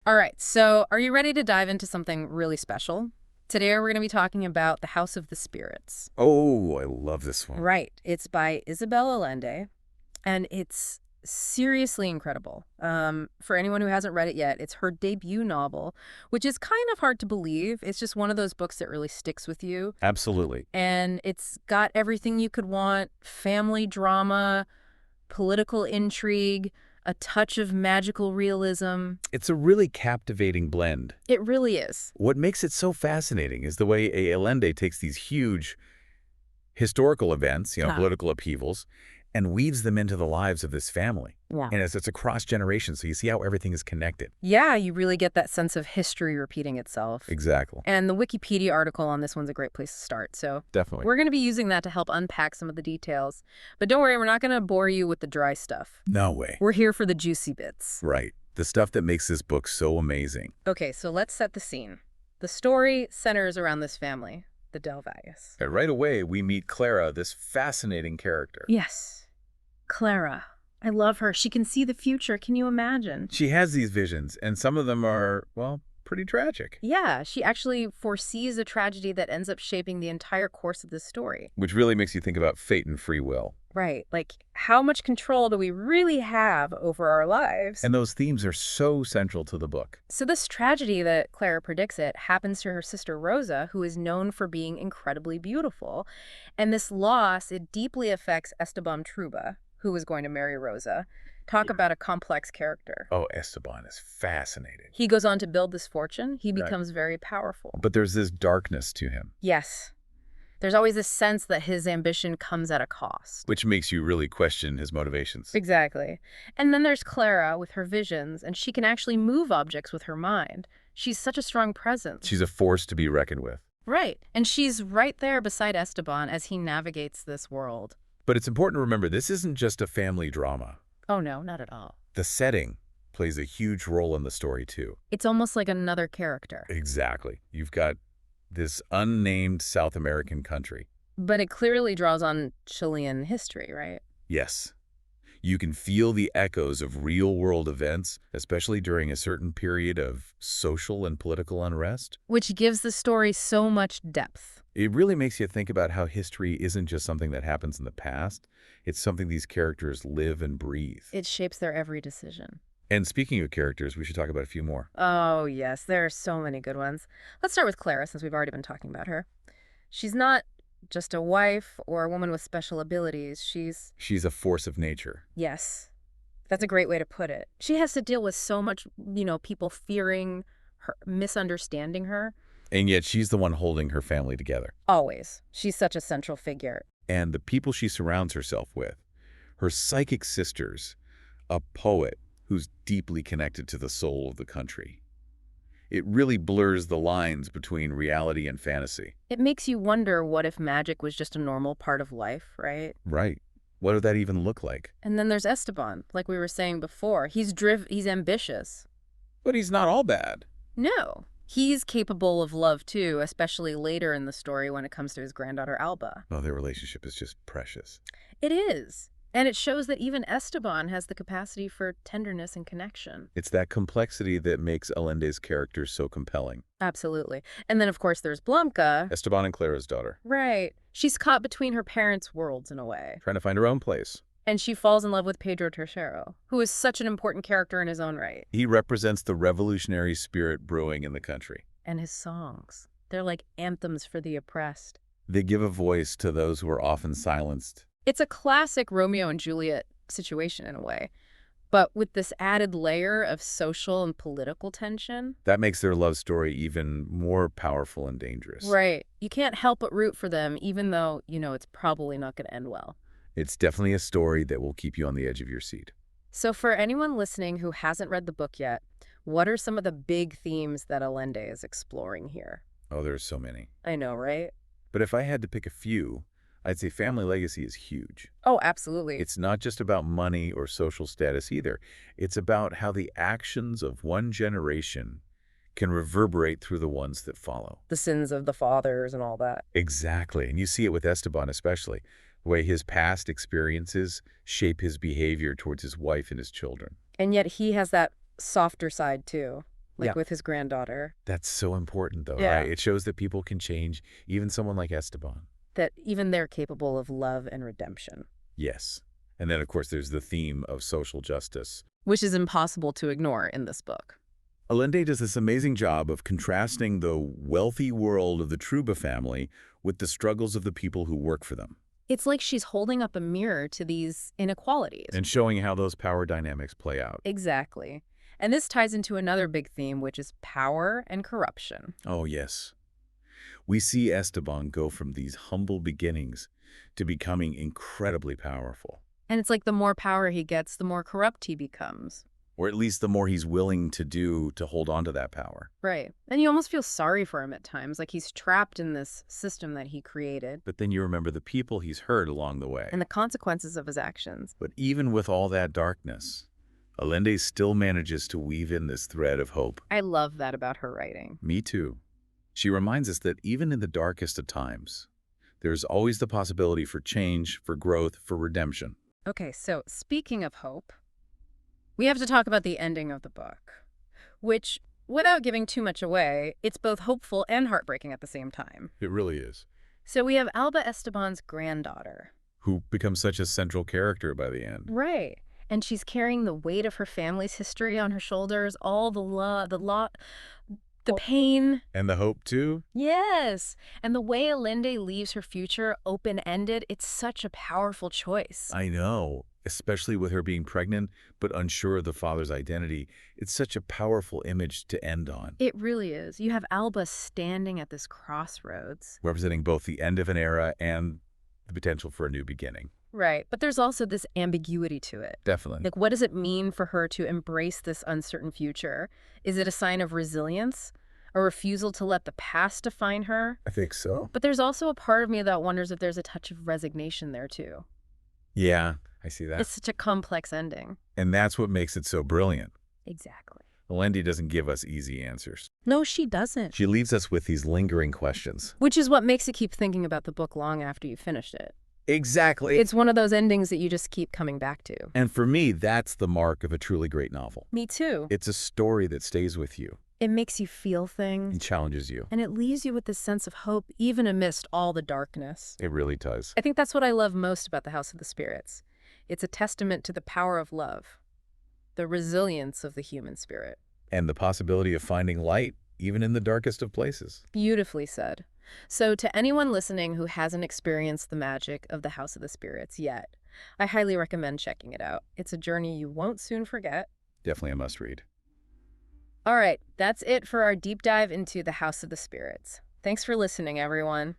All right, so are you ready to dive into something really special? Today we're going to be talking about The House of the Spirits. Oh, I love this one. Right. It's by Isabel Allende, and it's seriously incredible. For anyone who hasn't read it yet, it's her debut novel, which is kind of hard to believe. It's just one of those books that really sticks with you. Absolutely. And it's got everything you could want: family drama, political intrigue, a touch of magical realism. It's a really captivating blend. It really is. What makes it so fascinating is the way Allende takes these huge historical events, Huh. political upheavals, and weaves them into the lives of this family. Yeah. And it's across generations, so you see how everything is connected. Yeah, you really get that sense of history repeating itself. Exactly. And the Wikipedia article on this one's a great place to start. So Definitely. we're going to be using that to help unpack some of the details. But don't worry, we're not going to bore you with the dry stuff. No way. We're here for the juicy bits. Right. The stuff that makes this book so amazing. Okay, so let's set the scene. The story centers around this family, the Del Valles. And right away, we meet Clara, this fascinating character. Yes, Clara. I love her. She can see the future. Can you imagine? She has these visions, and some of them are, well, pretty tragic. Yeah, she actually foresees a tragedy that ends up shaping the entire course of the story. Which really makes you think about fate and free will. Right. Like, how much control do we really have over our lives? And those themes are so central to the book. So this tragedy that Clara predicts it happens to her sister Rosa, who is known for being incredibly beautiful. And this loss, it deeply affects Esteban Truba, who is going to marry Rosa. Talk about a complex character. Oh, Esteban is fascinating. He goes on to build this fortune. He Right. becomes very powerful. But there's this darkness to him, Yes. There's always this sense that his ambition comes at a cost. which makes you really question his motivations. Exactly. And then there's Clara with her visions, and she can actually move objects with her mind. She's such a strong presence. She's a force to be reckoned with. Right. And she's right there beside Esteban as he navigates this world. But it's important to remember this isn't just a family drama. Oh, no, not at all. The setting plays a huge role in the story, too. It's almost like another character. Exactly. You've got this unnamed South American country. But it clearly draws on Chilean history, right? Yes. You can feel the echoes of real-world events, especially during a certain period of social and political unrest. Which gives the story so much depth. It really makes you think about how history isn't just something that happens in the past. It's something these characters live and breathe. It shapes their every decision. And speaking of characters, we should talk about a few more. Oh, yes, there are so many good ones. Let's start with Clara, since we've already been talking about her. She's not just a wife or a woman with special abilities. She's a force of nature. Yes, that's a great way to put it. She has to deal with so much, people fearing her, misunderstanding her. And yet she's the one holding her family together. Always. She's such a central figure. And the people she surrounds herself with, her psychic sisters, a poet who's deeply connected to the soul of the country. It really blurs the lines between reality and fantasy. It makes you wonder, what if magic was just a normal part of life, right? Right. What would that even look like? And then there's Esteban, like we were saying before. He's ambitious. But he's not all bad. No. He's capable of love too, especially later in the story when it comes to his granddaughter Alba. Oh, their relationship is just precious. It is. And it shows that even Esteban has the capacity for tenderness and connection. It's that complexity that makes Allende's character so compelling. Absolutely. And then, of course, there's Blanca. Esteban and Clara's daughter, Right. She's caught between her parents' worlds in a way. trying to find her own place. And she falls in love with Pedro Tercero, who is such an important character in his own right. He represents the revolutionary spirit brewing in the country. And his songs. They're like anthems for the oppressed. They give a voice to those who are often silenced. It's a classic Romeo and Juliet situation in a way, but with this added layer of social and political tension. That makes their love story even more powerful and dangerous. Right. You can't help but root for them, even though, it's probably not going to end well. It's definitely a story that will keep you on the edge of your seat. So for anyone listening who hasn't read the book yet, what are some of the big themes that Allende is exploring here? Oh, there's so many. I know, right? But if I had to pick a few, I'd say family legacy is huge. Oh, absolutely. It's not just about money or social status either. It's about how the actions of one generation can reverberate through the ones that follow. The sins of the fathers and all that. Exactly. And you see it with Esteban especially, the way his past experiences shape his behavior towards his wife and his children. And yet he has that softer side too. Yeah, like with his granddaughter. that's so important, though, Yeah. right? It shows that people can change, even someone like Esteban. That even they're capable of love and redemption. Yes. And then, of course, there's the theme of social justice. Which is impossible to ignore in this book. Allende does this amazing job of contrasting the wealthy world of the Truba family with the struggles of the people who work for them, It's like she's holding up a mirror to these inequalities. and showing how those power dynamics play out. Exactly. And this ties into another big theme, which is power and corruption. Oh, yes. We see Esteban go from these humble beginnings to becoming incredibly powerful, And it's like the more power he gets, the more corrupt he becomes. or at least the more he's willing to do to hold on to that power. Right. And you almost feel sorry for him at times, like he's trapped in this system that he created But then you remember the people he's hurt along the way. and the consequences of his actions. But even with all that darkness, Allende still manages to weave in this thread of hope. I love that about her writing. Me too. She reminds us that even in the darkest of times, there's always the possibility for change, for growth, for redemption. Okay, so speaking of hope, we have to talk about the ending of the book, which, without giving too much away, it's both hopeful and heartbreaking at the same time. It really is. So we have Alba Esteban's granddaughter. Who becomes such a central character by the end. Right. And she's carrying the weight of her family's history on her shoulders, all the pain. And the hope, too? Yes. And the way Allende leaves her future open-ended, it's such a powerful choice. I know, especially with her being pregnant, but unsure of the father's identity. It's such a powerful image to end on, It really is. You have Alba standing at this crossroads. representing both the end of an era and the potential for a new beginning. Right. But there's also this ambiguity to it. Definitely. Like, what does it mean for her to embrace this uncertain future? Is it a sign of resilience? A refusal to let the past define her? I think so. But there's also a part of me that wonders if there's a touch of resignation there, too. Yeah, I see that. It's such a complex ending. And that's what makes it so brilliant. Exactly. Allende doesn't give us easy answers. No, she doesn't. She leaves us with these lingering questions. Which is what makes you keep thinking about the book long after you finished it. Exactly. It's one of those endings that you just keep coming back to. And for me, that's the mark of a truly great novel. Me too. It's a story that stays with you It makes you feel and things, challenges you. and it leaves you with this sense of hope even amidst all the darkness. It really does. I think that's what I love most about the House of the Spirits. It's a testament to the power of love, the resilience of the human spirit. And the possibility of finding light, even in the darkest of places. Beautifully said. So to anyone listening who hasn't experienced the magic of the House of the Spirits yet, I highly recommend checking it out. It's a journey you won't soon forget. Definitely a must-read. All right, that's it for our deep dive into the House of the Spirits. Thanks for listening, everyone.